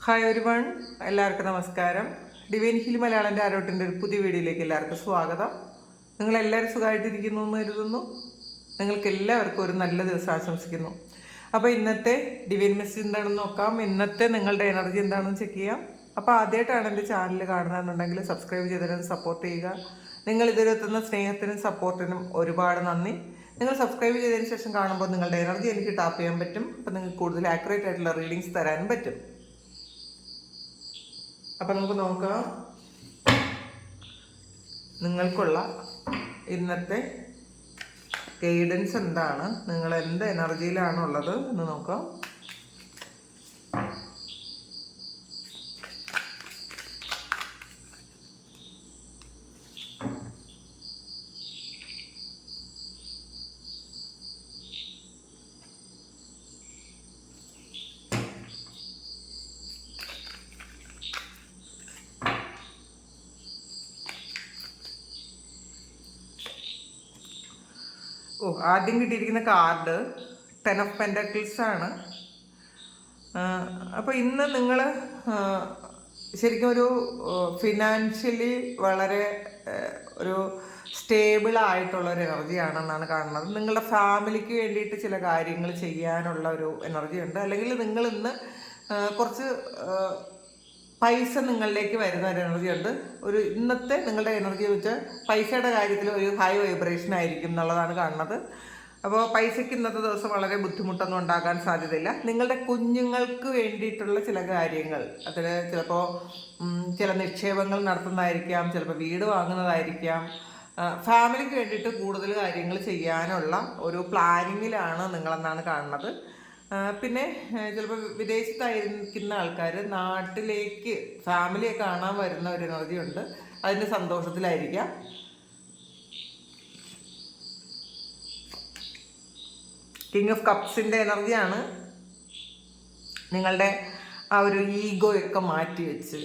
Hi everyone, എല്ലാവർക്കും നമസ്കാരം. Divine hill Malayalam ആരോട്ടിൻ്റെ ഒരു പുതിയ വീഡിയോയിലേക്ക് എല്ലാവർക്കും സ്വാഗതം. നിങ്ങളെല്ലാവരും സുഖമായിട്ടിരിക്കുന്നു എന്ന് കരുതുന്നു. നിങ്ങൾക്ക് എല്ലാവർക്കും ഒരു നല്ല ദിവസം ആശംസിക്കുന്നു. അപ്പോൾ ഇന്നത്തെ ഡിവൈൻ മെസ്സേജ് എന്താണെന്ന് നോക്കാം. ഇന്നത്തെ നിങ്ങളുടെ എനർജി എന്താണെന്ന് ചെക്ക് ചെയ്യാം. അപ്പോൾ ആദ്യമായിട്ടാണ് എൻ്റെ ചാനൽ കാണുന്നതെന്നുണ്ടെങ്കിൽ സബ്സ്ക്രൈബ് ചെയ്തതിനും സപ്പോർട്ട് ചെയ്യുക. നിങ്ങൾ ഇതിലെത്തുന്ന സ്നേഹത്തിനും സപ്പോർട്ടിനും ഒരുപാട് നന്ദി. നിങ്ങൾ സബ്സ്ക്രൈബ് ചെയ്തതിന് ശേഷം കാണുമ്പോൾ നിങ്ങളുടെ എനർജി എനിക്ക് ടാപ്പ് ചെയ്യാൻ പറ്റും. അപ്പോൾ നിങ്ങൾക്ക് കൂടുതൽ ആക്യുറേറ്റ് ആയിട്ടുള്ള റീഡിങ്സ് തരാനും പറ്റും. അപ്പം നമുക്ക് നോക്കാം നിങ്ങൾക്കുള്ള ഇന്നത്തെ ഗൈഡൻസ് എന്താണ്, നിങ്ങൾ എന്ത് എനർജിയിലാണുള്ളത് എന്ന് നോക്കാം. ആദ്യം കിട്ടിയിരിക്കുന്ന കാർഡ് 10 ഓഫ് പെൻറ്റക്കിൾസ് ആണ്. അപ്പോൾ ഇന്ന് നിങ്ങൾ ശരിക്കും ഒരു ഫിനാൻഷ്യലി വളരെ ഒരു സ്റ്റേബിൾ ആയിട്ടുള്ള ഒരു എനർജിയാണെന്നാണ് കാണുന്നത്. നിങ്ങളുടെ ഫാമിലിക്ക് വേണ്ടിയിട്ട് ചില കാര്യങ്ങൾ ചെയ്യാനുള്ള ഒരു എനർജി ഉണ്ട്. അല്ലെങ്കിൽ നിങ്ങൾ ഇന്ന് കുറച്ച് പൈസ നിങ്ങളിലേക്ക് വരുന്ന ഒരു എനർജി ഉണ്ട്. ഒരു ഇന്നത്തെ നിങ്ങളുടെ എനർജി വെച്ചാൽ പൈസയുടെ കാര്യത്തിൽ ഒരു ഹൈ വൈബ്രേഷൻ ആയിരിക്കും എന്നുള്ളതാണ് കാണുന്നത്. അപ്പോൾ പൈസയ്ക്ക് ഇന്നത്തെ ദിവസം വളരെ ബുദ്ധിമുട്ടൊന്നും ഉണ്ടാകാൻ സാധ്യതയില്ല. നിങ്ങളുടെ കുഞ്ഞുങ്ങൾക്ക് വേണ്ടിയിട്ടുള്ള ചില കാര്യങ്ങൾ, അതിൽ ചിലപ്പോൾ ചില നിക്ഷേപങ്ങൾ നടത്തുന്നതായിരിക്കാം, ചിലപ്പോൾ വീട് വാങ്ങുന്നതായിരിക്കാം. ഫാമിലിക്ക് വേണ്ടിയിട്ട് കൂടുതൽ കാര്യങ്ങൾ ചെയ്യാനുള്ള ഒരു പ്ലാനിങ്ങിലാണ് നിങ്ങളെന്നാണ് കാണുന്നത്. പിന്നെ ചിലപ്പോൾ വിദേശത്തായിരിക്കുന്ന ആൾക്കാർ നാട്ടിലേക്ക് ഫാമിലിയെ കാണാൻ വരുന്ന ഒരു എനർജി ഉണ്ട്. അതിൻ്റെ സന്തോഷത്തിലായിരിക്കാം. കിങ് ഓഫ് കപ്സിൻ്റെ എനർജിയാണ്. നിങ്ങളുടെ ആ ഒരു ഈഗോയൊക്കെ മാറ്റി വെച്ച്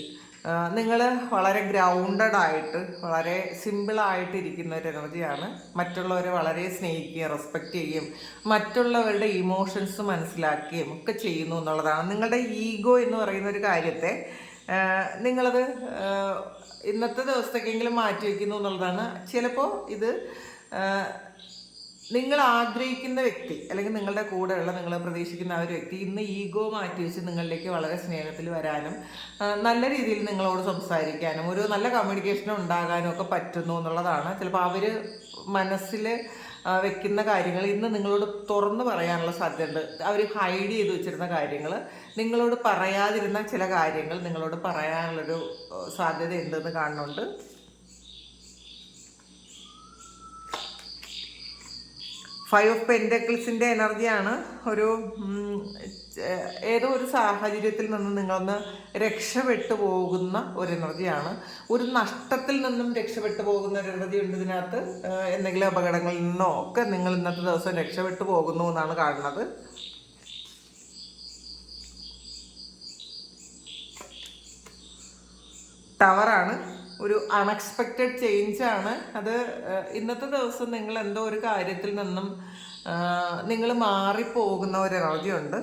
നിങ്ങൾ വളരെ ഗ്രൗണ്ടഡ് ആയിട്ട് വളരെ സിമ്പിളായിട്ട് ഇരിക്കുന്ന ഒരു എനർജിയാണ്. മറ്റുള്ളവരെ വളരെ സ്നേഹിക്കുകയും റെസ്പെക്റ്റ് ചെയ്യുകയും മറ്റുള്ളവരുടെ ഇമോഷൻസ് മനസ്സിലാക്കുകയും ഒക്കെ ചെയ്യുന്നു എന്നുള്ളതാണ്. നിങ്ങളുടെ ഈഗോ എന്ന് പറയുന്ന ഒരു കാര്യത്തെ നിങ്ങളത് ഇന്നത്തെ ദിവസത്തേക്കെങ്കിലും മാറ്റി വയ്ക്കുന്നു എന്നുള്ളതാണ്. ചിലപ്പോൾ ഇത് നിങ്ങൾ ആഗ്രഹിക്കുന്ന വ്യക്തി അല്ലെങ്കിൽ നിങ്ങളുടെ കൂടെയുള്ള നിങ്ങൾ പ്രതീക്ഷിക്കുന്ന ആ ഒരു വ്യക്തി ഇന്ന് ഈഗോ മാറ്റി വെച്ച് നിങ്ങളിലേക്ക് വളരെ സ്നേഹത്തിൽ വരാനും നല്ല രീതിയിൽ നിങ്ങളോട് സംസാരിക്കാനും ഒരു നല്ല കമ്മ്യൂണിക്കേഷൻ ഉണ്ടാകാനും ഒക്കെ പറ്റുന്നു എന്നുള്ളതാണ്. ചിലപ്പോൾ അവർ മനസ്സിൽ വെക്കുന്ന കാര്യങ്ങൾ ഇന്ന് നിങ്ങളോട് തുറന്ന് പറയാനുള്ള സാധ്യതയുണ്ട്. അവർ ഹൈഡ് ചെയ്ത് വെച്ചിരുന്ന കാര്യങ്ങൾ, നിങ്ങളോട് പറയാതിരുന്ന ചില കാര്യങ്ങൾ നിങ്ങളോട് പറയാനുള്ളൊരു സാധ്യത ഉണ്ടെന്ന് കാണുന്നുണ്ട്. ഫൈവ് ഓഫ് പെൻറ്റക്കിൾസിൻ്റെ എനർജിയാണ്. ഒരു ഏതോ ഒരു സാഹചര്യത്തിൽ നിന്ന് നിങ്ങളൊന്ന് രക്ഷപ്പെട്ടു പോകുന്ന ഒരു എനർജിയാണ്. ഒരു നഷ്ടത്തിൽ നിന്നും രക്ഷപ്പെട്ടു പോകുന്ന ഒരു എനർജി ഉണ്ട് ഇതിനകത്ത്. എന്തെങ്കിലും അപകടങ്ങളിൽ നിന്നോ ഒക്കെ നിങ്ങൾ ഇന്നത്തെ ദിവസം രക്ഷപ്പെട്ടു പോകുന്നു എന്നാണ് കാണുന്നത്. ടവറാണ്. ഒരു അൺഎക്സ്പെക്റ്റഡ് ചേഞ്ച് ആണ് അത്. ഇന്നത്തെ ദിവസം നിങ്ങൾ എന്തോ ഒരു കാര്യത്തിൽ നിന്നും നിങ്ങൾ മാറിപ്പോകുന്ന ഒരു എനർജി ഉണ്ട്.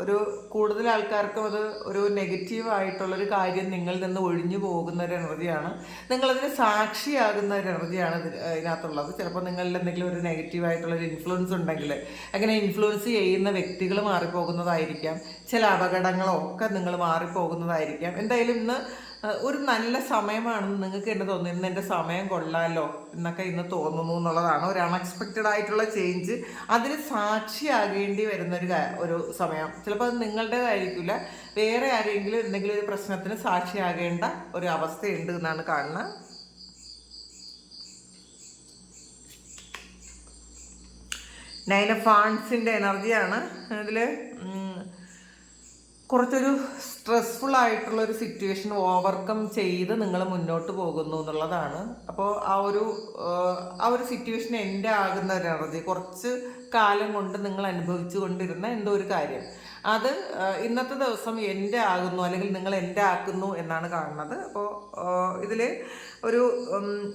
ഒരു കൂടുതൽ ആൾക്കാർക്കും അത് ഒരു നെഗറ്റീവായിട്ടുള്ളൊരു കാര്യം നിങ്ങളിൽ നിന്ന് ഒഴിഞ്ഞു പോകുന്ന ഒരു എനർജിയാണ്. നിങ്ങളതിന് സാക്ഷിയാകുന്ന ഒരു എനർജിയാണ് ഇതിനകത്തുള്ളത്. ചിലപ്പോൾ നിങ്ങളിൽ എന്തെങ്കിലും ഒരു നെഗറ്റീവായിട്ടുള്ളൊരു ഇൻഫ്ലുവൻസ് ഉണ്ടെങ്കിൽ അങ്ങനെ ഇൻഫ്ലുവൻസ് ചെയ്യുന്ന വ്യക്തികൾ മാറിപ്പോകുന്നതായിരിക്കാം. ചില അപകടങ്ങളോ ഒക്കെ നിങ്ങൾ മാറിപ്പോകുന്നതായിരിക്കാം. എന്തായാലും ഇന്ന് ഒരു നല്ല സമയമാണെന്ന് നിങ്ങൾക്ക് എന്നെ തോന്നുന്നു. ഇന്ന് എൻ്റെ സമയം കൊള്ളാമല്ലോ എന്നൊക്കെ ഇന്ന് തോന്നുന്നു എന്നുള്ളതാണ്. ഒരു അൺഎക്സ്പെക്റ്റഡ് ആയിട്ടുള്ള ചേഞ്ച്, അതിന് സാക്ഷിയാകേണ്ടി ഒരു സമയം. ചിലപ്പോൾ അത് നിങ്ങളുടേതായിരിക്കില്ല, വേറെ ആരെങ്കിലും എന്തെങ്കിലും ഒരു പ്രശ്നത്തിന് സാക്ഷിയാകേണ്ട ഒരു അവസ്ഥയുണ്ട് എന്നാണ് കാണുന്നത്. നൈൻ ഓഫ് വാണ്ട്സിൻ്റെ എനർജിയാണ്. ഇതിൽ കുറച്ചൊരു സ്ട്രെസ്ഫുൾ ആയിട്ടുള്ളൊരു സിറ്റുവേഷൻ ഓവർകം ചെയ്ത് നിങ്ങൾ മുന്നോട്ട് പോകുന്നു എന്നുള്ളതാണ്. അപ്പോൾ ആ ഒരു സിറ്റുവേഷൻ എൻഡ് ആകുന്ന ഒരു എനർജി, കുറച്ച് കാലം കൊണ്ട് നിങ്ങൾ അനുഭവിച്ചു കൊണ്ടിരുന്ന എന്തോ ഒരു കാര്യം അത് ഇന്നത്തെ ദിവസം എൻഡ് ആകുന്നു അല്ലെങ്കിൽ നിങ്ങൾ എൻഡ് ആക്കുന്നു എന്നാണ് കാണുന്നത്. അപ്പോൾ ഇതിൽ ഒരു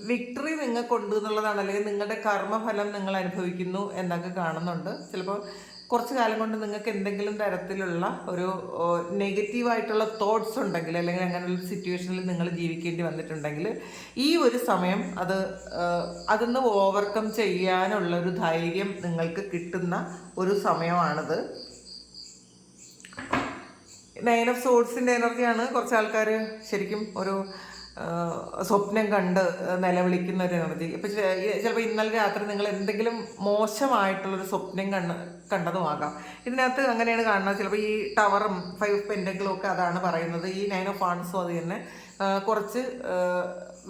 വിക്ടറി നിങ്ങൾക്കുണ്ട് എന്നുള്ളതാണ്. അല്ലെങ്കിൽ നിങ്ങളുടെ കർമ്മഫലം നിങ്ങൾ അനുഭവിക്കുന്നു എന്നൊക്കെ കാണുന്നുണ്ട്. ചിലപ്പോൾ കുറച്ച് കാലം കൊണ്ട് നിങ്ങൾക്ക് എന്തെങ്കിലും തരത്തിലുള്ള ഒരു നെഗറ്റീവായിട്ടുള്ള തോട്ട്സ് ഉണ്ടെങ്കിൽ, അല്ലെങ്കിൽ അങ്ങനെയുള്ള സിറ്റുവേഷനിൽ നിങ്ങൾ ജീവിക്കേണ്ടി വന്നിട്ടുണ്ടെങ്കിൽ, ഈ ഒരു സമയം അതിന്ന് ഓവർകം ചെയ്യാനുള്ള ഒരു ധൈര്യം നിങ്ങൾക്ക് കിട്ടുന്ന ഒരു സമയമാണിത്. 9 ഓഫ് സോഡ്സിൻ്റെ എനർജിയാണ്. കുറച്ച് ആൾക്കാർ ശരിക്കും ഒരു സ്വപ്നം കണ്ട് നിലവിളിക്കുന്ന ഒരു എനർജി. ഇപ്പം ചിലപ്പോൾ ഇന്നലെ രാത്രി നിങ്ങൾ എന്തെങ്കിലും മോശമായിട്ടുള്ളൊരു സ്വപ്നം കണ്ടതുമാകാം. ഇതിനകത്ത് അങ്ങനെയാണ് കാണുന്നത്. ചിലപ്പോൾ ഈ ടവറും 5 പെൻഡക്കിളും ഒക്കെ അതാണ് പറയുന്നത്. ഈ 9 ഓഫ് വാൺസും അത് തന്നെ കുറച്ച്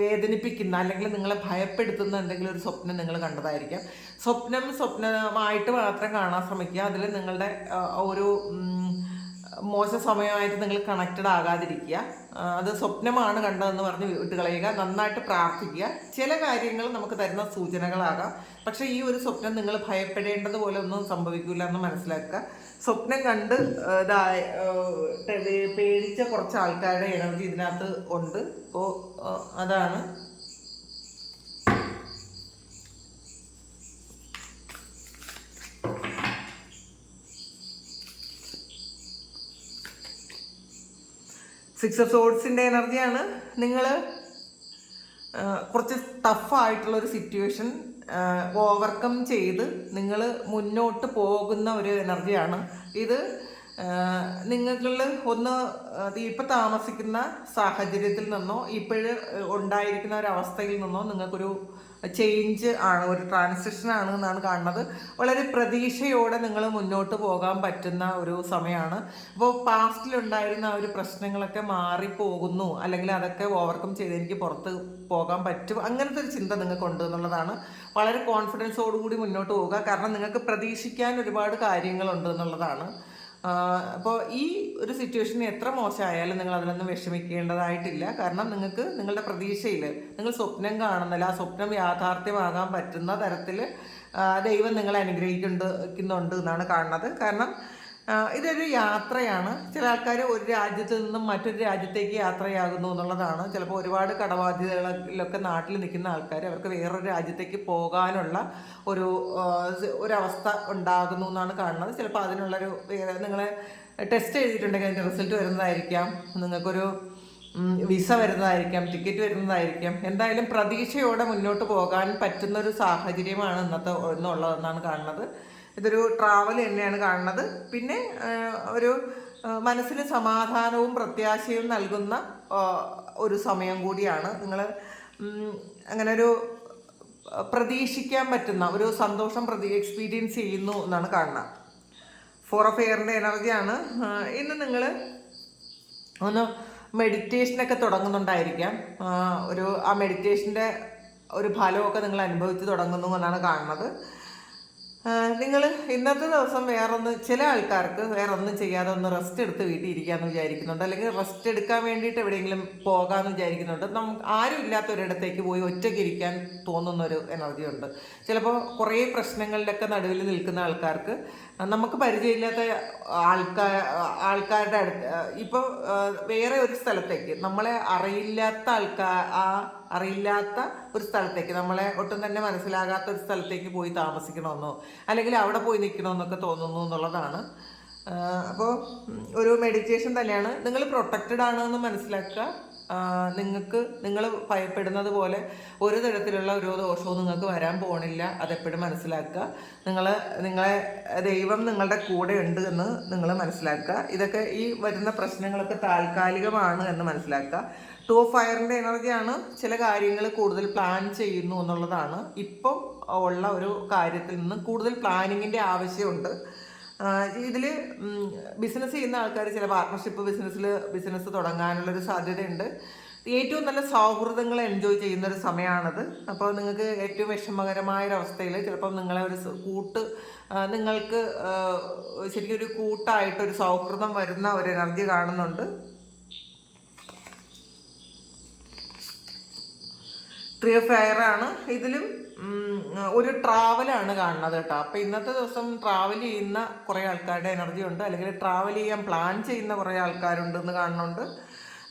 വേദനിപ്പിക്കുന്ന അല്ലെങ്കിൽ നിങ്ങളെ ഭയപ്പെടുത്തുന്ന എന്തെങ്കിലും ഒരു സ്വപ്നം നിങ്ങൾ കണ്ടതായിരിക്കാം. സ്വപ്നമായിട്ട് മാത്രം കാണാൻ ശ്രമിക്കുക. അതിൽ നിങ്ങളുടെ ഒരു മോശം സമയമായിട്ട് നിങ്ങൾ കണക്റ്റഡ് ആകാതിരിക്കുക. അത് സ്വപ്നമാണ് കണ്ടതെന്ന് പറഞ്ഞ് വിട്ടുകളയുക. നന്നായിട്ട് പ്രാർത്ഥിക്കുക. ചില കാര്യങ്ങൾ നമുക്ക് തരുന്ന സൂചനകളാകാം, പക്ഷേ ഈ ഒരു സ്വപ്നം നിങ്ങൾ ഭയപ്പെടേണ്ടതുപോലെ ഒന്നും സംഭവിക്കില്ല എന്ന് മനസ്സിലാക്കുക. സ്വപ്നം കണ്ട് പേടിച്ച കുറച്ച് ആൾക്കാരുടെ എനർജി ഇതിനകത്ത് ഉണ്ട്. അപ്പോൾ അതാണ്. സിക്സ് ഓഫ് സോഡ്സിൻ്റെ എനർജിയാണ്. നിങ്ങൾ കുറച്ച് ടഫായിട്ടുള്ളൊരു സിറ്റുവേഷൻ ഓവർകം ചെയ്ത് നിങ്ങൾ മുന്നോട്ട് പോകുന്ന ഒരു എനർജിയാണ് ഇത്. നിങ്ങളിൽ ഒന്ന് ഇപ്പം താമസിക്കുന്ന സാഹചര്യത്തിൽ നിന്നോ ഇപ്പോഴും ഉണ്ടായിരിക്കുന്ന ഒരു അവസ്ഥയിൽ നിന്നോ നിങ്ങൾക്കൊരു ചേഞ്ച് ആണ്, ഒരു ട്രാൻസിഷൻ ആണ് എന്നാണ് കാണുന്നത്. വളരെ പ്രതീക്ഷയോടെ നിങ്ങൾ മുന്നോട്ട് പോകാൻ പറ്റുന്ന ഒരു സമയമാണ്. അപ്പോൾ പാസ്റ്റിലുണ്ടായിരുന്ന ആ ഒരു പ്രശ്നങ്ങളൊക്കെ മാറിപ്പോകുന്നു, അല്ലെങ്കിൽ അതൊക്കെ ഓവർകം ചെയ്ത് എനിക്ക് പുറത്ത് പോകാൻ പറ്റും, അങ്ങനത്തെ ഒരു ചിന്ത നിങ്ങൾക്കുണ്ട് എന്നുള്ളതാണ്. വളരെ കോൺഫിഡൻസോടുകൂടി മുന്നോട്ട് പോവുക. കാരണം നിങ്ങൾക്ക് പ്രതീക്ഷിക്കാൻ ഒരുപാട് കാര്യങ്ങളുണ്ട് എന്നുള്ളതാണ്. അപ്പോൾ ഈ ഒരു സിറ്റുവേഷൻ എത്ര മോശമായാലും നിങ്ങൾ അതിനൊന്നും വിഷമിക്കേണ്ടതായിട്ടില്ല. കാരണം നിങ്ങൾക്ക് നിങ്ങളുടെ പ്രതീക്ഷയിൽ നിങ്ങൾ സ്വപ്നം കാണുന്നില്ല, ആ സ്വപ്നം യാഥാർത്ഥ്യമാകാൻ പറ്റുന്ന തരത്തിൽ ദൈവം നിങ്ങളെ അനുഗ്രഹിക്കുന്നുണ്ട് എന്നാണ് കാണുന്നത്. കാരണം ഇതൊരു യാത്രയാണ്. ചില ആൾക്കാർ ഒരു രാജ്യത്ത് നിന്നും മറ്റൊരു രാജ്യത്തേക്ക് യാത്രയാകുന്നു എന്നുള്ളതാണ്. ചിലപ്പോൾ ഒരുപാട് കടബാധ്യതകളിലൊക്കെ നാട്ടിൽ നിൽക്കുന്ന ആൾക്കാർ അവർക്ക് വേറൊരു രാജ്യത്തേക്ക് പോകാനുള്ള ഒരവസ്ഥ ഉണ്ടാകുന്നു എന്നാണ് കാണുന്നത്. ചിലപ്പോൾ അതിനുള്ളൊരു നിങ്ങളെ ടെസ്റ്റ് എഴുതിയിട്ടുണ്ടെങ്കിൽ അതിൻ്റെ റിസൾട്ട് വരുന്നതായിരിക്കാം, നിങ്ങൾക്കൊരു വിസ വരുന്നതായിരിക്കാം, ടിക്കറ്റ് വരുന്നതായിരിക്കാം. എന്തായാലും പ്രതീക്ഷയോടെ മുന്നോട്ട് പോകാൻ പറ്റുന്നൊരു സാഹചര്യമാണ് ഇന്നുള്ളതെന്നാണ് കാണുന്നത്. ഇതൊരു ട്രാവൽ തന്നെയാണ് കാണുന്നത്. പിന്നെ ഒരു മനസ്സിന് സമാധാനവും പ്രത്യാശയും നൽകുന്ന ഒരു സമയം കൂടിയാണ്. നിങ്ങൾ അങ്ങനെ ഒരു പ്രതീക്ഷിക്കാൻ പറ്റുന്ന ഒരു സന്തോഷം എക്സ്പീരിയൻസ് ചെയ്യുന്നു എന്നാണ് കാണുന്നത്. 4 ഓഫ് എയറിൻ്റെ എനർജിയാണ്. ഇന്ന് നിങ്ങൾ ഒന്ന് മെഡിറ്റേഷനൊക്കെ തുടങ്ങുന്നുണ്ടായിരിക്കാം. ആ മെഡിറ്റേഷൻ്റെ ഒരു ഫലമൊക്കെ നിങ്ങൾ അനുഭവിച്ച് തുടങ്ങുന്നു എന്നാണ് കാണുന്നത്. നിങ്ങൾ ഇന്നത്തെ ദിവസം ചില ആൾക്കാർക്ക് വേറൊന്നും ചെയ്യാതെ ഒന്ന് റെസ്റ്റ് എടുത്ത് വീട്ടിൽ ഇരിക്കാമെന്ന് വിചാരിക്കുന്നുണ്ട്, അല്ലെങ്കിൽ റെസ്റ്റ് എടുക്കാൻ വേണ്ടിയിട്ട് എവിടെയെങ്കിലും പോകാമെന്ന് വിചാരിക്കുന്നുണ്ട്. ആരും ഇല്ലാത്ത ഒരിടത്തേക്ക് പോയി ഒറ്റയ്ക്ക് ഇരിക്കാൻ തോന്നുന്നൊരു എനർജി ഉണ്ട്. ചിലപ്പോൾ കുറേ പ്രശ്നങ്ങളിലൊക്കെ നടുവിൽ നിൽക്കുന്ന ആൾക്കാർക്ക് നമുക്ക് പരിചയമില്ലാത്ത ആൾക്കാരുടെ അടുത്ത് ഇപ്പോൾ വേറെ ഒരു സ്ഥലത്തേക്ക് നമ്മളെ അറിയില്ലാത്ത ഒരു സ്ഥലത്തേക്ക്, നമ്മളെ ഒട്ടും തന്നെ മനസ്സിലാകാത്ത ഒരു സ്ഥലത്തേക്ക് പോയി താമസിക്കണമെന്നോ അല്ലെങ്കിൽ അവിടെ പോയി നിൽക്കണമെന്നൊക്കെ തോന്നുന്നു എന്നുള്ളതാണ്. അപ്പോൾ ഒരു മെഡിറ്റേഷൻ തന്നെയാണ്. നിങ്ങൾ പ്രൊട്ടക്റ്റഡ് ആണെന്ന് മനസ്സിലാക്കുക. നിങ്ങൾ ഭയപ്പെടുന്നത് പോലെ ഒരു തരത്തിലുള്ള ഒരു ദോഷവും നിങ്ങൾക്ക് വരാൻ പോകണില്ല. അതെപ്പോഴും മനസ്സിലാക്കുക. നിങ്ങളെ ദൈവം നിങ്ങളുടെ കൂടെ ഉണ്ട് എന്ന് നിങ്ങൾ മനസ്സിലാക്കുക. ഇതൊക്കെ ഈ വരുന്ന പ്രശ്നങ്ങളൊക്കെ താൽക്കാലികമാണ് എന്ന് മനസ്സിലാക്കുക. 2 ഓഫ് ഫയറിൻ്റെ എനർജിയാണ്. ചില കാര്യങ്ങൾ കൂടുതൽ പ്ലാൻ ചെയ്യുന്നു എന്നുള്ളതാണ്. ഇപ്പം ഉള്ള ഒരു കാര്യത്തിൽ നിന്ന് കൂടുതൽ പ്ലാനിങ്ങിൻ്റെ ആവശ്യമുണ്ട്. ഇതിൽ ബിസിനസ് ചെയ്യുന്ന ആൾക്കാർ ചില പാർട്ട്ണർഷിപ്പ് ബിസിനസ് തുടങ്ങാനുള്ളൊരു സാധ്യതയുണ്ട്. ഏറ്റവും നല്ല സൗഹൃദങ്ങൾ എൻജോയ് ചെയ്യുന്നൊരു സമയമാണത്. അപ്പോൾ നിങ്ങൾക്ക് ഏറ്റവും വിഷമകരമായൊരവസ്ഥയിൽ ചിലപ്പം നിങ്ങളെ നിങ്ങൾക്ക് ശരിക്കും ഒരു കൂട്ടായിട്ടൊരു സൗഹൃദം വരുന്ന ഒരു എനർജി കാണുന്നുണ്ട്. 3 ഓഫ് ഫയർ ആണ്. ഇതിലും ഒരു ട്രാവലാണ് കാണുന്നത് കേട്ടോ. അപ്പോൾ ഇന്നത്തെ ദിവസം ട്രാവൽ ചെയ്യുന്ന കുറേ ആൾക്കാരുടെ എനർജി ഉണ്ട്, അല്ലെങ്കിൽ ട്രാവൽ ചെയ്യാൻ പ്ലാൻ ചെയ്യുന്ന കുറേ ആൾക്കാരുണ്ടെന്ന് കാണുന്നുണ്ട്.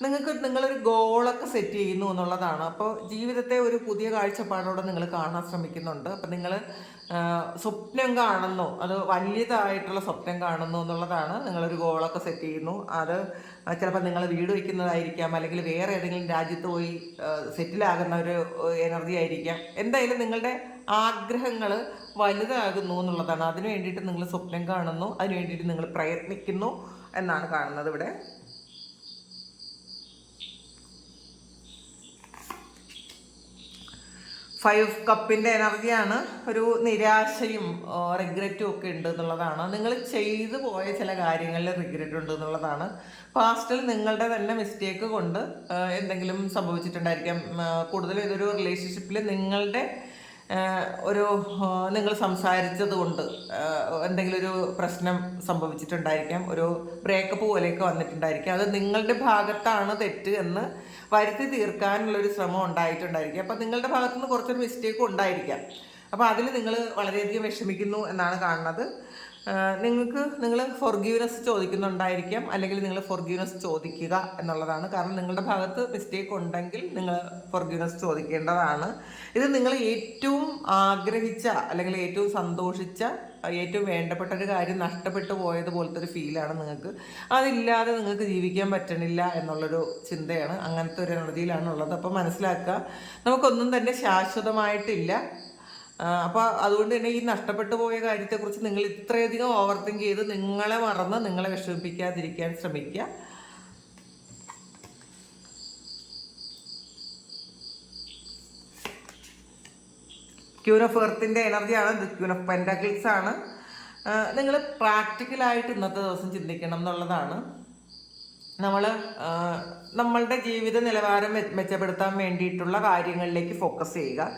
നിങ്ങളൊരു ഗോളൊക്കെ സെറ്റ് ചെയ്യുന്നു എന്നുള്ളതാണ്. അപ്പോൾ ജീവിതത്തെ ഒരു പുതിയ കാഴ്ചപ്പാടോടെ നിങ്ങൾ കാണാൻ ശ്രമിക്കുന്നുണ്ട്. അപ്പം നിങ്ങൾ സ്വപ്നം കാണുന്നു, അത് വലിയതായിട്ടുള്ള സ്വപ്നം കാണുന്നു എന്നുള്ളതാണ്. നിങ്ങളൊരു ഗോളൊക്കെ സെറ്റ് ചെയ്യുന്നു. അത് ചിലപ്പോൾ നിങ്ങൾ വീട് വയ്ക്കുന്നതായിരിക്കാം, അല്ലെങ്കിൽ വേറെ ഏതെങ്കിലും രാജ്യത്ത് പോയി സെറ്റിലാകുന്ന ഒരു എനർജി ആയിരിക്കാം. എന്തായാലും നിങ്ങളുടെ ആഗ്രഹങ്ങൾ വലുതാകുന്നു എന്നുള്ളതാണ്. അതിനു വേണ്ടിയിട്ട് നിങ്ങൾ സ്വപ്നം കാണുന്നു, അതിനു വേണ്ടിയിട്ട് നിങ്ങൾ പ്രയത്നിക്കുന്നു എന്നാണ് കാണുന്നത് ഇവിടെ. 5 കപ്പിൻ്റെ എനർജിയാണ്. ഒരു നിരാശയും റിഗ്രറ്റും ഒക്കെ ഉണ്ട് എന്നുള്ളതാണ്. നിങ്ങൾ ചെയ്തു പോയ ചില കാര്യങ്ങളിൽ റിഗ്രറ്റ് ഉണ്ട് എന്നുള്ളതാണ്. പാസ്റ്റിൽ നിങ്ങളുടെ തന്നെ മിസ്റ്റേക്ക് കൊണ്ട് എന്തെങ്കിലും സംഭവിച്ചിട്ടുണ്ടായിരിക്കാം. കൂടുതലും ഇതൊരു റിലേഷൻഷിപ്പിൽ നിങ്ങളുടെ നിങ്ങൾ സംസാരിച്ചത് കൊണ്ട് എന്തെങ്കിലും ഒരു പ്രശ്നം സംഭവിച്ചിട്ടുണ്ടായിരിക്കാം. ഒരു ബ്രേക്കപ്പ് പോലെയൊക്കെ വന്നിട്ടുണ്ടായിരിക്കാം. അത് നിങ്ങളുടെ ഭാഗത്താണ് തെറ്റ് എന്ന് വരുത്തി തീർക്കാനുള്ളൊരു ശ്രമം ഉണ്ടായിട്ടുണ്ടായിരിക്കും. അപ്പം നിങ്ങളുടെ ഭാഗത്തുനിന്ന് കുറച്ചൊരു മിസ്റ്റേക്കും ഉണ്ടായിരിക്കാം. അപ്പോൾ അതിൽ നിങ്ങൾ വളരെയധികം വിഷമിക്കുന്നു എന്നാണ് കാണുന്നത്. നിങ്ങൾ ഫൊർഗീവ്നെസ് ചോദിക്കുന്നുണ്ടായിരിക്കാം, അല്ലെങ്കിൽ നിങ്ങൾ ഫൊർഗീവ്നെസ് ചോദിക്കുക എന്നുള്ളതാണ്. കാരണം നിങ്ങളുടെ ഭാഗത്ത് മിസ്റ്റേക്ക് ഉണ്ടെങ്കിൽ നിങ്ങൾ ഫൊർഗീവ്നെസ് ചോദിക്കേണ്ടതാണ്. ഇത് നിങ്ങൾ ഏറ്റവും ആഗ്രഹിച്ച, അല്ലെങ്കിൽ ഏറ്റവും സന്തോഷിച്ച, ഏറ്റവും വേണ്ടപ്പെട്ട ഒരു കാര്യം നഷ്ടപ്പെട്ടു പോയതുപോലത്തെ ഒരു ഫീലാണ് നിങ്ങൾക്ക്. അതില്ലാതെ നിങ്ങൾക്ക് ജീവിക്കാൻ പറ്റണില്ല എന്നുള്ളൊരു ചിന്തയാണ്. അങ്ങനത്തെ ഒരു എനർജിയിലാണ് ഉള്ളത്. അപ്പോൾ മനസ്സിലാക്കുക, നമുക്കൊന്നും തന്നെ ശാശ്വതമായിട്ടില്ല. അപ്പോൾ അതുകൊണ്ട് തന്നെ ഈ നഷ്ടപ്പെട്ടു പോയ കാര്യത്തെക്കുറിച്ച് നിങ്ങൾ ഇത്രയധികം ഓവർ തിങ്ക് ചെയ്ത് നിങ്ങളെ മറന്ന് നിങ്ങളെ വിഷമിപ്പിക്കാതിരിക്കാൻ ശ്രമിക്കുക. ക്യൂൻ ഓഫ് എർത്തിൻ്റെ എനർജിയാണ്. ഇത് ക്യൂൻ ഓഫ് പെൻറ്റാക്കിൾസ് ആണ്. നിങ്ങൾ പ്രാക്ടിക്കലായിട്ട് ഇന്നത്തെ ദിവസം ചിന്തിക്കണം എന്നുള്ളതാണ്. നമ്മളുടെ ജീവിത നിലവാരം മെച്ചപ്പെടുത്താൻ വേണ്ടിയിട്ടുള്ള കാര്യങ്ങളിലേക്ക് ഫോക്കസ് ചെയ്യുക.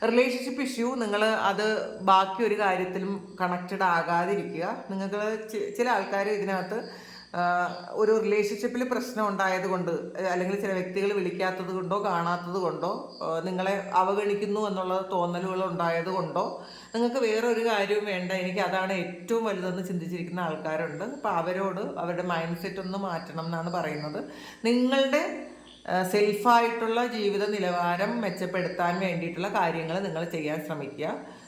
റിലേഷൻഷിപ്പ് ഇഷ്യൂ നിങ്ങൾ അത് ബാക്കി ഒരു കാര്യത്തിലും കണക്റ്റഡ് ആകാതിരിക്കുക. നിങ്ങൾക്ക് ചില ആൾക്കാർ ഇതിനകത്ത് ഒരു റിലേഷൻഷിപ്പിൽ പ്രശ്നം ഉണ്ടായത് കൊണ്ട്, അല്ലെങ്കിൽ ചില വ്യക്തികൾ വിളിക്കാത്തത് കൊണ്ടോ കാണാത്തത് കൊണ്ടോ, നിങ്ങളെ അവഗണിക്കുന്നു എന്നുള്ള തോന്നലുകൾ ഉണ്ടായത് കൊണ്ടോ, നിങ്ങൾക്ക് വേറെ ഒരു കാര്യവും വേണ്ട, എനിക്ക് അതാണ് ഏറ്റവും വലുതെന്ന് ചിന്തിച്ചിരിക്കുന്ന ആൾക്കാരുണ്ട്. അപ്പോൾ അവരുടെ മൈൻഡ് സെറ്റ് ഒന്ന് മാറ്റണം എന്നാണ് പറയുന്നത്. നിങ്ങളുടെ സെൽഫായിട്ടുള്ള ജീവിത നിലവാരം മെച്ചപ്പെടുത്താൻ വേണ്ടിയിട്ടുള്ള കാര്യങ്ങൾ നിങ്ങൾ ചെയ്യാൻ ശ്രമിക്കുക.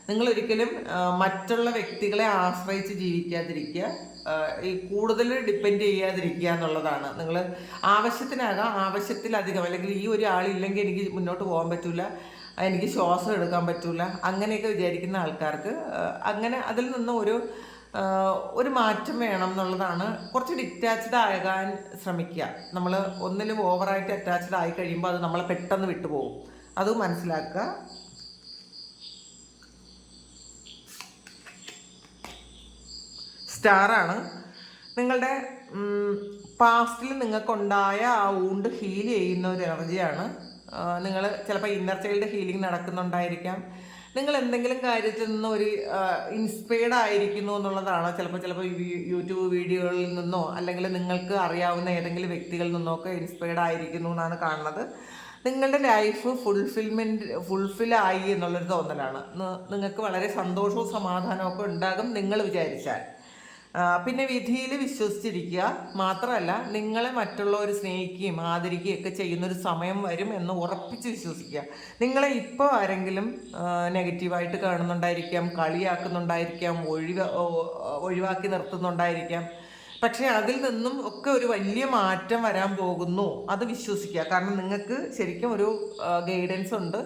നിങ്ങൾ ഒരിക്കലും മറ്റുള്ള വ്യക്തികളെ ആശ്രയിച്ച് ജീവിക്കാതിരിക്കുക. ഈ കൂടുതൽ ഡിപ്പെൻഡ് ചെയ്യാതിരിക്കുക എന്നുള്ളതാണ്. നിങ്ങൾ ആവശ്യത്തിലധികം, അല്ലെങ്കിൽ ഈ ഒരു ആളില്ലെങ്കിൽ എനിക്ക് മുന്നോട്ട് പോകാൻ പറ്റില്ല, എനിക്ക് ശ്വാസം എടുക്കാൻ പറ്റില്ല, അങ്ങനെയൊക്കെ വിചാരിക്കുന്ന ആൾക്കാർക്ക് അങ്ങനെ അതിൽ നിന്ന് ഒരു മാറ്റം വേണം എന്നുള്ളതാണ്. കുറച്ച് ഡിറ്റാച്ച്ഡ് ആകാൻ ശ്രമിക്കുക. നമ്മൾ ഒന്നിലും ഓവറായിട്ട് അറ്റാച്ച്ഡ് ആയി കഴിയുമ്പോൾ അത് നമ്മളെ പെട്ടെന്ന് വിട്ടുപോകും. അത് മനസ്സിലാക്കുക. സ്റ്റാറാണ്. നിങ്ങളുടെ പാസ്റ്റിൽ നിങ്ങൾക്കുണ്ടായ ആ വൂണ്ട് ഹീൽ ചെയ്യുന്ന ഒരു എനർജിയാണ്. നിങ്ങൾ ചിലപ്പോൾ ഇന്നർ ചൈൽഡ് ഹീലിംഗ് നടക്കുന്നുണ്ടായിരിക്കാം. നിങ്ങൾ എന്തെങ്കിലും കാര്യത്തിൽ നിന്ന് ഒരു ഇൻസ്പയർഡ് ആയിരിക്കുന്നു എന്നുള്ളതാണ്. ചിലപ്പോൾ യൂട്യൂബ് വീഡിയോകളിൽ നിന്നോ, അല്ലെങ്കിൽ നിങ്ങൾക്ക് അറിയാവുന്ന ഏതെങ്കിലും വ്യക്തികളിൽ നിന്നോ ഒക്കെ ഇൻസ്പയർഡ് ആയിരിക്കുന്നു എന്നാണ് കാണുന്നത്. നിങ്ങളുടെ ലൈഫ് ഫുൾഫില്ലായി എന്നുള്ളൊരു തോന്നലാണ്. നിങ്ങൾക്ക് വളരെ സന്തോഷവും സമാധാനവും ഒക്കെ ഉണ്ടാകും നിങ്ങൾ വിചാരിച്ചാൽ. പിന്നെ വിധിയിൽ വിശ്വസിച്ചിരിക്കുക. മാത്രമല്ല, നിങ്ങളെ മറ്റുള്ളവർ സ്നേഹിക്കുകയും ആദരിക്കുകയും ഒക്കെ ചെയ്യുന്നൊരു സമയം വരും എന്ന് ഉറപ്പിച്ച് വിശ്വസിക്കുക. നിങ്ങളെ ഇപ്പോൾ ആരെങ്കിലും നെഗറ്റീവായിട്ട് കാണുന്നുണ്ടായിരിക്കാം, കളിയാക്കുന്നുണ്ടായിരിക്കാം, ഒഴിവാക്കി നിർത്തുന്നുണ്ടായിരിക്കാം. പക്ഷേ അതിൽ നിന്നും ഒക്കെ ഒരു വലിയ മാറ്റം വരാൻ പോകുന്നു, അത് വിശ്വസിക്കുക. കാരണം നിങ്ങൾക്ക് ശരിക്കും ഒരു ഗൈഡൻസ് ഉണ്ട്,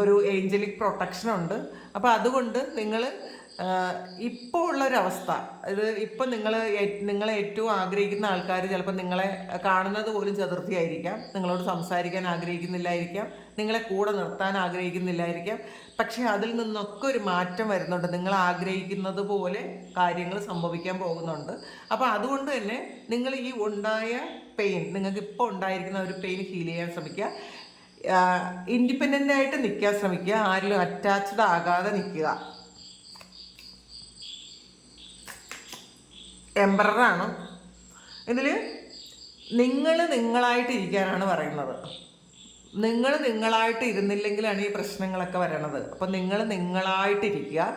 ഒരു ഏഞ്ചലിക് പ്രൊട്ടക്ഷൻ ഉണ്ട്. അപ്പോൾ അതുകൊണ്ട് നിങ്ങൾ ഇപ്പോൾ ഉള്ളൊരവസ്ഥ, ഇത് ഇപ്പം നിങ്ങളെ ഏറ്റവും ആഗ്രഹിക്കുന്ന ആൾക്കാർ ചിലപ്പോൾ നിങ്ങളെ കാണുന്നത് പോലും ചതുർത്ഥിയായിരിക്കാം, നിങ്ങളോട് സംസാരിക്കാൻ ആഗ്രഹിക്കുന്നില്ലായിരിക്കാം, നിങ്ങളെ കൂടെ നിർത്താൻ ആഗ്രഹിക്കുന്നില്ലായിരിക്കാം. പക്ഷേ അതിൽ നിന്നൊക്കെ ഒരു മാറ്റം വരുന്നുണ്ട്. നിങ്ങൾ ആഗ്രഹിക്കുന്നത് പോലെ കാര്യങ്ങൾ സംഭവിക്കാൻ പോകുന്നുണ്ട്. അപ്പോൾ അതുകൊണ്ട് തന്നെ നിങ്ങൾ ഈ ഉണ്ടായ പെയിൻ, നിങ്ങൾക്ക് ഇപ്പോൾ ഉണ്ടായിരിക്കുന്ന ഒരു പെയിൻ ഹീൽ ചെയ്യാൻ ശ്രമിക്കുക. ഇൻഡിപെൻഡൻ്റ് ആയിട്ട് നിൽക്കാൻ ശ്രമിക്കുക. ആരിലും അറ്റാച്ച്ഡ് ആകാതെ നിൽക്കുക. എംപററാണ്. ഇതിൽ നിങ്ങളായിട്ടിരിക്കാനാണ് പറയുന്നത്. നിങ്ങൾ നിങ്ങളായിട്ട് ഇരുന്നില്ലെങ്കിലാണ് ഈ പ്രശ്നങ്ങളൊക്കെ വരണത്. അപ്പം നിങ്ങൾ നിങ്ങളായിട്ടിരിക്കുക,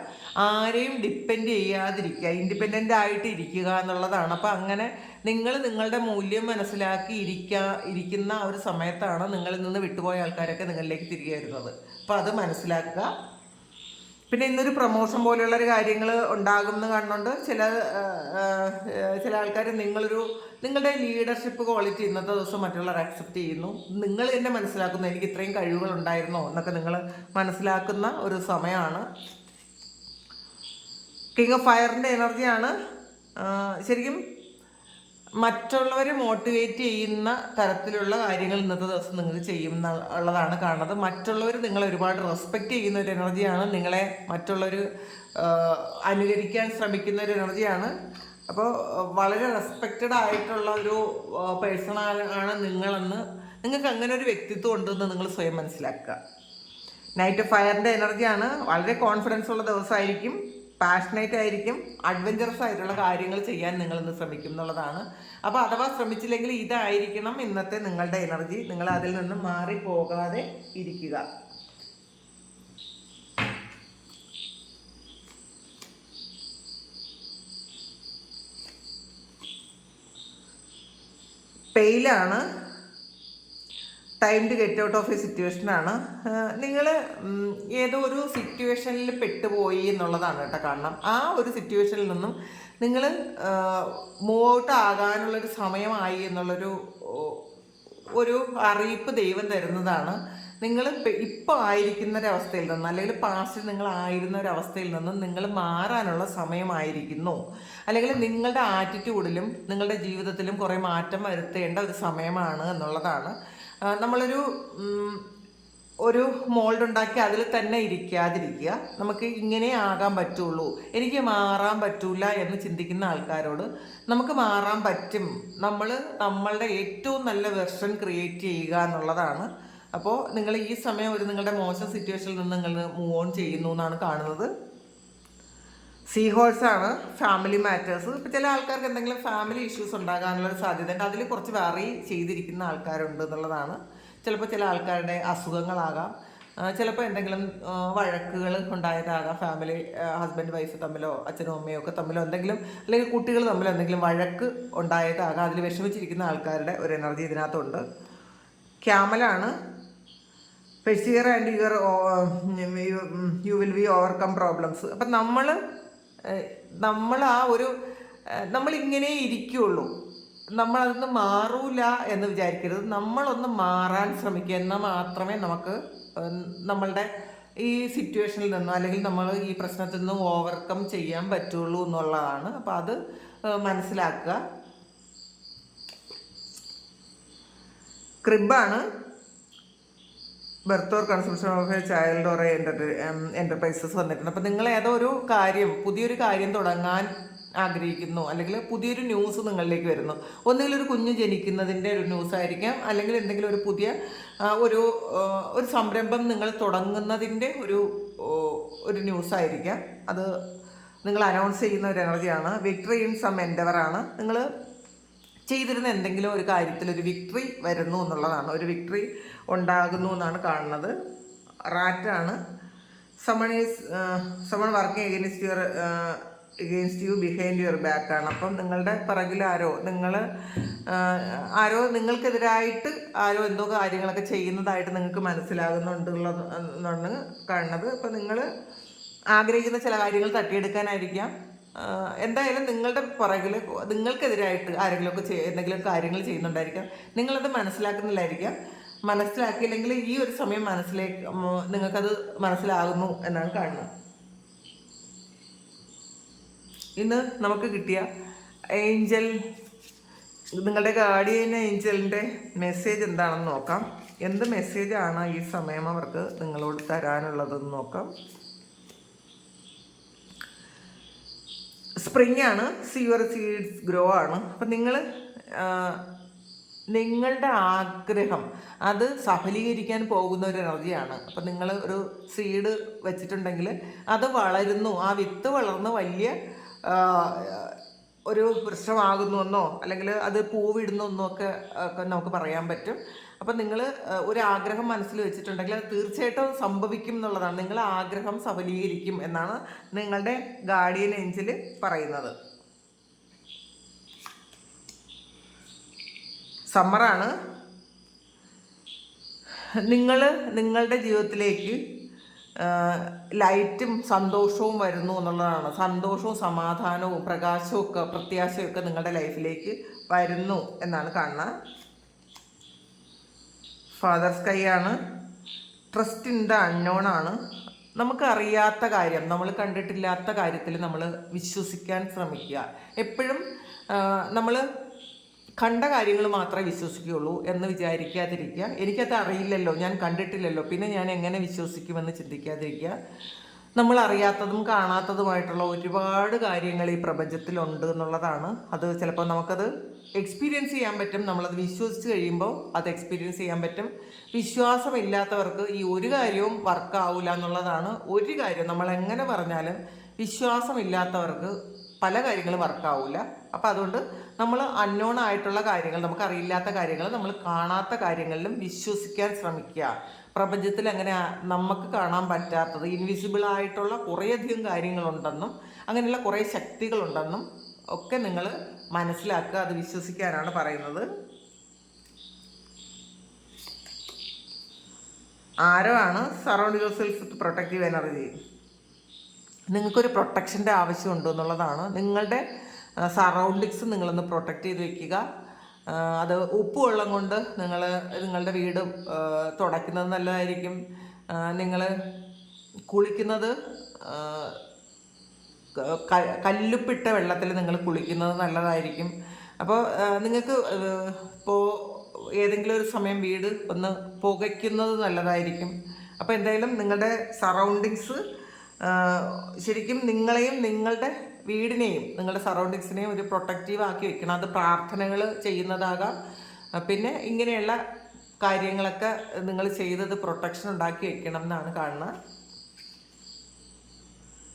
ആരെയും ഡിപ്പെൻഡ് ചെയ്യാതിരിക്കുക, ഇൻഡിപെൻഡൻ്റ് ആയിട്ട് ഇരിക്കുക എന്നുള്ളതാണ്. അപ്പം അങ്ങനെ നിങ്ങൾ നിങ്ങളുടെ മൂല്യം മനസ്സിലാക്കി ഇരിക്കുന്ന ആ ഒരു സമയത്താണ് നിങ്ങളിൽ നിന്ന് വിട്ടുപോയ ആൾക്കാരൊക്കെ നിങ്ങളിലേക്ക് തിരികെ വരുന്നത്. അപ്പം അത് മനസ്സിലാക്കുക. പിന്നെ ഇന്നൊരു പ്രൊമോഷൻ പോലെയുള്ളൊരു കാര്യങ്ങൾ ഉണ്ടാകുമെന്ന് കാണുന്നുണ്ട്. ചില ആൾക്കാർ നിങ്ങളുടെ ലീഡർഷിപ്പ് ക്വാളിറ്റി ഇന്നത്തെ ദിവസം മറ്റുള്ളവർ അക്സെപ്റ്റ് ചെയ്യുന്നു. നിങ്ങൾ തന്നെ മനസ്സിലാക്കുന്നു എനിക്ക് ഇത്രയും കഴിവുകൾ ഉണ്ടായിരുന്നോ എന്നൊക്കെ നിങ്ങൾ മനസ്സിലാക്കുന്ന ഒരു സമയമാണ്. കിങ് ഓഫ് ഫയറിൻ്റെ എനർജിയാണ്. ശരിക്കും മറ്റുള്ളവരെ മോട്ടിവേറ്റ് ചെയ്യുന്ന തരത്തിലുള്ള കാര്യങ്ങൾ ഇന്നത്തെ ദിവസം നിങ്ങൾ ചെയ്യും എന്നുള്ളതാണ് കാണുന്നത്. മറ്റുള്ളവർ നിങ്ങളെ ഒരുപാട് റെസ്പെക്റ്റ് ചെയ്യുന്ന ഒരു എനർജിയാണ്. നിങ്ങളെ മറ്റുള്ളവർ അനുകരിക്കാൻ ശ്രമിക്കുന്ന ഒരു എനർജിയാണ്. അപ്പോൾ വളരെ റെസ്പെക്റ്റഡ് ആയിട്ടുള്ള ഒരു പേഴ്സൺ ആണ് നിങ്ങളെന്ന്, നിങ്ങൾക്ക് അങ്ങനെ ഒരു വ്യക്തിത്വം ഉണ്ടെന്ന് നിങ്ങൾ സ്വയം മനസ്സിലാക്കുക. നൈറ്റ് ഓഫ് ഫയറിൻ്റെ എനർജിയാണ്. വളരെ കോൺഫിഡൻസ് ഉള്ള ദിവസമായിരിക്കും, പാഷനേറ്റ് ആയിരിക്കും, അഡ്വഞ്ചറസ് ആയിട്ടുള്ള കാര്യങ്ങൾ ചെയ്യാൻ നിങ്ങൾ ഇന്ന് ശ്രമിക്കും എന്നുള്ളതാണ്. അപ്പോൾ അഥവാ ശ്രമിച്ചില്ലെങ്കിൽ ഇതായിരിക്കണം ഇന്നത്തെ നിങ്ങളുടെ എനർജി. നിങ്ങൾ അതിൽ നിന്ന് മാറിപ്പോകാതെ ഇരിക്കുക. പെയിലാണ്. Time to get out of a സിറ്റുവേഷനാണ്. നിങ്ങൾ ഏതോ ഒരു സിറ്റുവേഷനിൽ പെട്ടുപോയി എന്നുള്ളതാണ് കേട്ടോ കാരണം. ആ ഒരു സിറ്റുവേഷനിൽ നിന്നും നിങ്ങൾ മൂവ് ഔട്ട് ആകാനുള്ളൊരു സമയമായി ഒരു അറിയിപ്പ് ദൈവം തരുന്നതാണ്. നിങ്ങൾ ഇപ്പോൾ ആയിരിക്കുന്ന ഒരവസ്ഥയിൽ നിന്ന്, അല്ലെങ്കിൽ പാസ്റ്റിൽ നിങ്ങൾ ആയിരുന്ന ഒരവസ്ഥയിൽ നിന്നും നിങ്ങൾ മാറാനുള്ള സമയമായിരിക്കുന്നു. അല്ലെങ്കിൽ നിങ്ങളുടെ ആറ്റിറ്റ്യൂഡിലും നിങ്ങളുടെ ജീവിതത്തിലും കുറേ മാറ്റം വരുത്തേണ്ട ഒരു സമയമാണ് എന്നുള്ളതാണ്. ഒരു മോൾഡ് ഉണ്ടാക്കി അതിൽ തന്നെ ഇരിക്കാതിരിക്കുക. നമുക്ക് ഇങ്ങനെ ആകാൻ പറ്റുള്ളൂ, എനിക്ക് മാറാൻ പറ്റൂല എന്ന് ചിന്തിക്കുന്ന ആൾക്കാരോട് നമുക്ക് മാറാൻ പറ്റും. നമ്മളുടെ ഏറ്റവും നല്ല വെർഷൻ ക്രിയേറ്റ് ചെയ്യുക എന്നുള്ളതാണ്. അപ്പോൾ നിങ്ങൾ ഈ സമയം നിങ്ങളുടെ മോശം സിറ്റുവേഷനിൽ നിന്ന് നിങ്ങൾ മൂവ് ഓൺ ചെയ്യുന്നു എന്നാണ് കാണുന്നത്. സീ ഹോഴ്സാണ്. Family matters. ഇപ്പോൾ ചില ആൾക്കാർക്ക് എന്തെങ്കിലും ഫാമിലി ഇഷ്യൂസ് ഉണ്ടാകാനുള്ളൊരു സാധ്യതയുണ്ട്. അതിൽ കുറച്ച് വറി ചെയ്തിരിക്കുന്ന ആൾക്കാരുണ്ട് എന്നുള്ളതാണ്. ചിലപ്പോൾ ചില ആൾക്കാരുടെ അസുഖങ്ങളാകാം, ചിലപ്പോൾ എന്തെങ്കിലും വഴക്കുകൾ ഉണ്ടായതാകാം. ഫാമിലി ഹസ്ബൻഡ് വൈഫ് തമ്മിലോ അച്ഛനും അമ്മയോ ഒക്കെ തമ്മിലോ എന്തെങ്കിലും, അല്ലെങ്കിൽ കുട്ടികൾ തമ്മിലോ എന്തെങ്കിലും വഴക്ക് ഉണ്ടായതാകാം. അതിൽ വിഷമിച്ചിരിക്കുന്ന ആൾക്കാരുടെ ഒരു എനർജി ഇതിനകത്തുണ്ട്. ക്യാമലാണ്. Persevere and you will be overcome problems. അപ്പം നമ്മളിങ്ങനെ ഇരിക്കുകയുള്ളൂ, നമ്മളതൊന്ന് മാറൂല എന്ന് വിചാരിക്കരുത്. നമ്മളൊന്ന് മാറാൻ ശ്രമിക്കുക, എന്നാൽ മാത്രമേ നമുക്ക് നമ്മളുടെ ഈ സിറ്റുവേഷനിൽ നിന്ന്, അല്ലെങ്കിൽ നമ്മൾ ഈ പ്രശ്നത്തിൽ നിന്ന് ഓവർകം ചെയ്യാൻ പറ്റുള്ളൂ എന്നുള്ളതാണ്. അപ്പം അത് മനസ്സിലാക്കുക. ക്രിബാണ്. Birth or consumption of a child or enterprises വന്നിട്ടുണ്ട്. അപ്പം നിങ്ങൾ ഏതോ ഒരു കാര്യം, പുതിയൊരു കാര്യം തുടങ്ങാൻ ആഗ്രഹിക്കുന്നു, അല്ലെങ്കിൽ പുതിയൊരു ന്യൂസ് നിങ്ങളിലേക്ക് വരുന്നു. ഒന്നുകിൽ ഒരു കുഞ്ഞ് ജനിക്കുന്നതിൻ്റെ ഒരു ന്യൂസ് ആയിരിക്കാം, അല്ലെങ്കിൽ എന്തെങ്കിലും ഒരു പുതിയ ഒരു സംരംഭം നിങ്ങൾ തുടങ്ങുന്നതിൻ്റെ ഒരു ന്യൂസ് ആയിരിക്കാം. അത് നിങ്ങൾ അനൗൺസ് ചെയ്യുന്ന ഒരു എനർജിയാണ്. വിക്ടറി ഇൻ സം എൻഡവറാണ്. നിങ്ങൾ ചെയ്തിരുന്ന എന്തെങ്കിലും ഒരു കാര്യത്തിൽ ഒരു വിക്ടറി വരുന്നു എന്നുള്ളതാണ്. ഒരു വിക്ടറി ഉണ്ടാകുന്നു എന്നാണ് കാണുന്നത്. റാറ്റാണ്. Someone working against you behind your ബാക്കാണ്. അപ്പം നിങ്ങളുടെ പിറകിൽ നിങ്ങൾക്കെതിരായിട്ട് ആരോ എന്തോ കാര്യങ്ങളൊക്കെ ചെയ്യുന്നതായിട്ട് നിങ്ങൾക്ക് മനസ്സിലാകുന്നുണ്ടെന്നാണ് കാണുന്നത്. അപ്പം നിങ്ങൾ ആഗ്രഹിക്കുന്ന ചില കാര്യങ്ങൾ തട്ടിയെടുക്കാനായിരിക്കാം. എന്തായാലും നിങ്ങളുടെ പുറകിൽ നിങ്ങൾക്കെതിരായിട്ട് ആരെങ്കിലുമൊക്കെ എന്തെങ്കിലും കാര്യങ്ങൾ ചെയ്യുന്നുണ്ടായിരിക്കാം. നിങ്ങളത് മനസ്സിലാക്കുന്നില്ലായിരിക്കാം. മനസ്സിലാക്കിയില്ലെങ്കിൽ ഈ ഒരു സമയം നിങ്ങൾക്കത് മനസ്സിലാകുന്നു എന്നാണ് കാണുന്നത്. ഇന്ന് നമുക്ക് കിട്ടിയ ഏഞ്ചൽ, നിങ്ങളുടെ ഗാർഡിയൻ ഏഞ്ചലിൻ്റെ മെസ്സേജ് എന്താണെന്ന് നോക്കാം. എന്ത് മെസ്സേജാണ് ഈ സമയം അവർക്ക് നിങ്ങളോട് തരാനുള്ളതെന്ന് നോക്കാം. സ്പ്രിംഗ് ആണ്. സീ യുവർ സീഡ്സ് ഗ്രോ ആണ്. അപ്പം നിങ്ങളുടെ ആഗ്രഹം അത് സഫലീകരിക്കാൻ പോകുന്ന ഒരു എനർജിയാണ്. അപ്പം നിങ്ങൾ ഒരു സീഡ് വെച്ചിട്ടുണ്ടെങ്കിൽ അത് വളരുന്നു, ആ വിത്ത് വളർന്ന് വലിയ ഒരു വൃക്ഷമാകുന്നുവെന്നോ അല്ലെങ്കിൽ അത് പൂവിടുന്നെന്നോ ഒക്കെ നമുക്ക് പറയാൻ പറ്റും. അപ്പം നിങ്ങൾ ഒരു ആഗ്രഹം മനസ്സിൽ വെച്ചിട്ടുണ്ടെങ്കിൽ അത് തീർച്ചയായിട്ടും സംഭവിക്കും എന്നുള്ളതാണ്. നിങ്ങൾ ആഗ്രഹം സഫലീകരിക്കും എന്നാണ് നിങ്ങളുടെ ഗാർഡിയൻ ഏഞ്ചൽ പറയുന്നത്. സമ്മറാണ്. നിങ്ങളുടെ ജീവിതത്തിലേക്ക് ലൈറ്റും സന്തോഷവും വരുന്നു എന്നുള്ളതാണ്. സന്തോഷവും സമാധാനവും പ്രകാശവും ഒക്കെ പ്രത്യാശയും ഒക്കെ നിങ്ങളുടെ ലൈഫിലേക്ക് വരുന്നു എന്നാണ് കാണുന്നത്. ഫാദർ സ്കൈ ആണ്. ട്രസ്റ്റ് ഇൻ ദ അൺനോൺ ആണ്. നമുക്കറിയാത്ത കാര്യം, നമ്മൾ കണ്ടിട്ടില്ലാത്ത കാര്യത്തിൽ നമ്മൾ വിശ്വസിക്കാൻ ശ്രമിക്കുക. എപ്പോഴും നമ്മൾ കണ്ട കാര്യങ്ങൾ മാത്രമേ വിശ്വസിക്കുകയുള്ളൂ എന്ന് വിചാരിക്കാതിരിക്കുക. എനിക്കത് അറിയില്ലല്ലോ, ഞാൻ കണ്ടിട്ടില്ലല്ലോ, പിന്നെ ഞാൻ എങ്ങനെ വിശ്വസിക്കുമെന്ന് ചിന്തിക്കാതിരിക്കുക. നമ്മൾ അറിയാത്തതും കാണാത്തതുമായിട്ടുള്ള ഒരുപാട് കാര്യങ്ങൾ ഈ പ്രപഞ്ചത്തിലുണ്ട് എന്നുള്ളതാണ്. അത് ചിലപ്പോൾ നമുക്കത് എക്സ്പീരിയൻസ് ചെയ്യാൻ പറ്റും. നമ്മളത് വിശ്വസിച്ച് കഴിയുമ്പോൾ അത് എക്സ്പീരിയൻസ് ചെയ്യാൻ പറ്റും. വിശ്വാസമില്ലാത്തവർക്ക് ഈ ഒരു കാര്യവും വർക്കാവില്ല എന്നുള്ളതാണ്. ഒരു കാര്യം നമ്മൾ എങ്ങനെ പറഞ്ഞാലും വിശ്വാസമില്ലാത്തവർക്ക് പല കാര്യങ്ങളും വർക്കാവില്ല. അപ്പോൾ അതുകൊണ്ട് നമ്മൾ അൺനോൺ ആയിട്ടുള്ള കാര്യങ്ങൾ, നമുക്കറിയില്ലാത്ത കാര്യങ്ങൾ, നമ്മൾ കാണാത്ത കാര്യങ്ങളിലും വിശ്വസിക്കാൻ ശ്രമിക്കുക. പ്രപഞ്ചത്തിൽ അങ്ങനെ നമുക്ക് കാണാൻ പറ്റാത്തത് ഇൻവിസിബിൾ ആയിട്ടുള്ള കുറേയധികം കാര്യങ്ങളുണ്ടെന്നും അങ്ങനെയുള്ള കുറേ ശക്തികളുണ്ടെന്നും ഒക്കെ നിങ്ങൾ മനസ്സിലാക്കുക. അത് വിശ്വസിക്കാനാണ് പറയുന്നത്. ആരാണ് surround your self with protective energy. നിങ്ങൾക്കൊരു പ്രൊട്ടക്ഷൻ്റെ ആവശ്യമുണ്ട് എന്നുള്ളതാണ്. നിങ്ങളുടെ സറൗണ്ടിങ്സ് നിങ്ങളൊന്ന് പ്രൊട്ടക്റ്റ് ചെയ്ത് വെക്കുക. അത് ഉപ്പുവെള്ളം കൊണ്ട് നിങ്ങളുടെ വീട് തുടയ്ക്കുന്നത് നല്ലതായിരിക്കും. നിങ്ങൾ കുളിക്കുന്നത് കല്ലുപ്പിട്ട വെള്ളത്തിൽ നിങ്ങൾ കുളിക്കുന്നത് നല്ലതായിരിക്കും. അപ്പോൾ നിങ്ങൾക്ക് ഇപ്പോൾ ഏതെങ്കിലും ഒരു സമയം വീട് ഒന്ന് പുകയ്ക്കുന്നത് നല്ലതായിരിക്കും. അപ്പോൾ എന്തായാലും നിങ്ങളുടെ സറൗണ്ടിങ്സ് ശരിക്കും നിങ്ങളെയും നിങ്ങളുടെ വീടിനെയും നിങ്ങളുടെ സറൗണ്ടിങ്സിനെയും ഒരു പ്രൊട്ടക്റ്റീവ് ആക്കി വെക്കണം. അത് പ്രാർത്ഥനകൾ ചെയ്യുന്നതാകാം. പിന്നെ ഇങ്ങനെയുള്ള കാര്യങ്ങളൊക്കെ നിങ്ങൾ ചെയ്തത് പ്രൊട്ടക്ഷൻ ഉണ്ടാക്കി വെക്കണം എന്നാണ് കാണുന്നത്.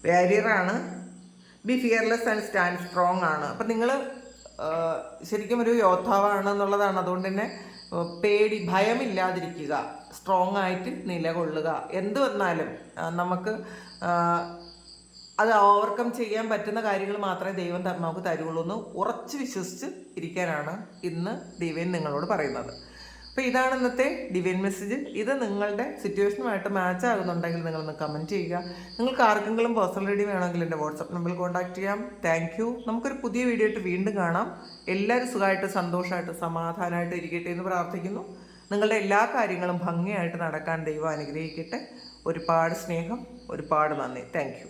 വാരിയറാണ്. Be fearless and stand strong ആണ്. അപ്പം നിങ്ങൾ ശരിക്കും ഒരു യോദ്ധാവാണ് എന്നുള്ളതാണ്. അതുകൊണ്ട് തന്നെ ഭയമില്ലാതിരിക്കുക, സ്ട്രോങ് ആയിട്ട് നിലകൊള്ളുക. എന്ത് വന്നാലും നമുക്ക് അത് ഓവർകം ചെയ്യാൻ പറ്റുന്ന കാര്യങ്ങൾ മാത്രമേ ദൈവം നമുക്ക് തരുള്ളൂ എന്ന് ഉറച്ച് വിശ്വസിച്ച് ഇരിക്കാനാണ് ഇന്ന് ഡിവൈൻ നിങ്ങളോട് പറയുന്നത്. അപ്പോൾ ഇതാണ് ഇന്നത്തെ ഡിവൈൻ മെസ്സേജ്. ഇത് നിങ്ങളുടെ സിറ്റുവേഷനുമായിട്ട് മാച്ച് ആകുന്നുണ്ടെങ്കിൽ നിങ്ങളൊന്ന് കമൻറ്റ് ചെയ്യുക. നിങ്ങൾക്ക് ആർക്കെങ്കിലും പേഴ്സണൽ റീഡിംഗ് വേണമെങ്കിൽ എൻ്റെ വാട്സപ്പ് നമ്പറിൽ കോൺടാക്ട് ചെയ്യാം. Thank you. നമുക്കൊരു പുതിയ വീഡിയോ ആയിട്ട് വീണ്ടും കാണാം. എല്ലാവരും സുഖമായിട്ട് സന്തോഷമായിട്ട് സമാധാനമായിട്ട് ഇരിക്കട്ടെ എന്ന് പ്രാർത്ഥിക്കുന്നു. നിങ്ങളുടെ എല്ലാ കാര്യങ്ങളും ഭംഗിയായിട്ട് നടക്കാൻ ദൈവം അനുഗ്രഹിക്കട്ടെ. ഒരുപാട് സ്നേഹം, ഒരുപാട് നന്ദി. Thank you.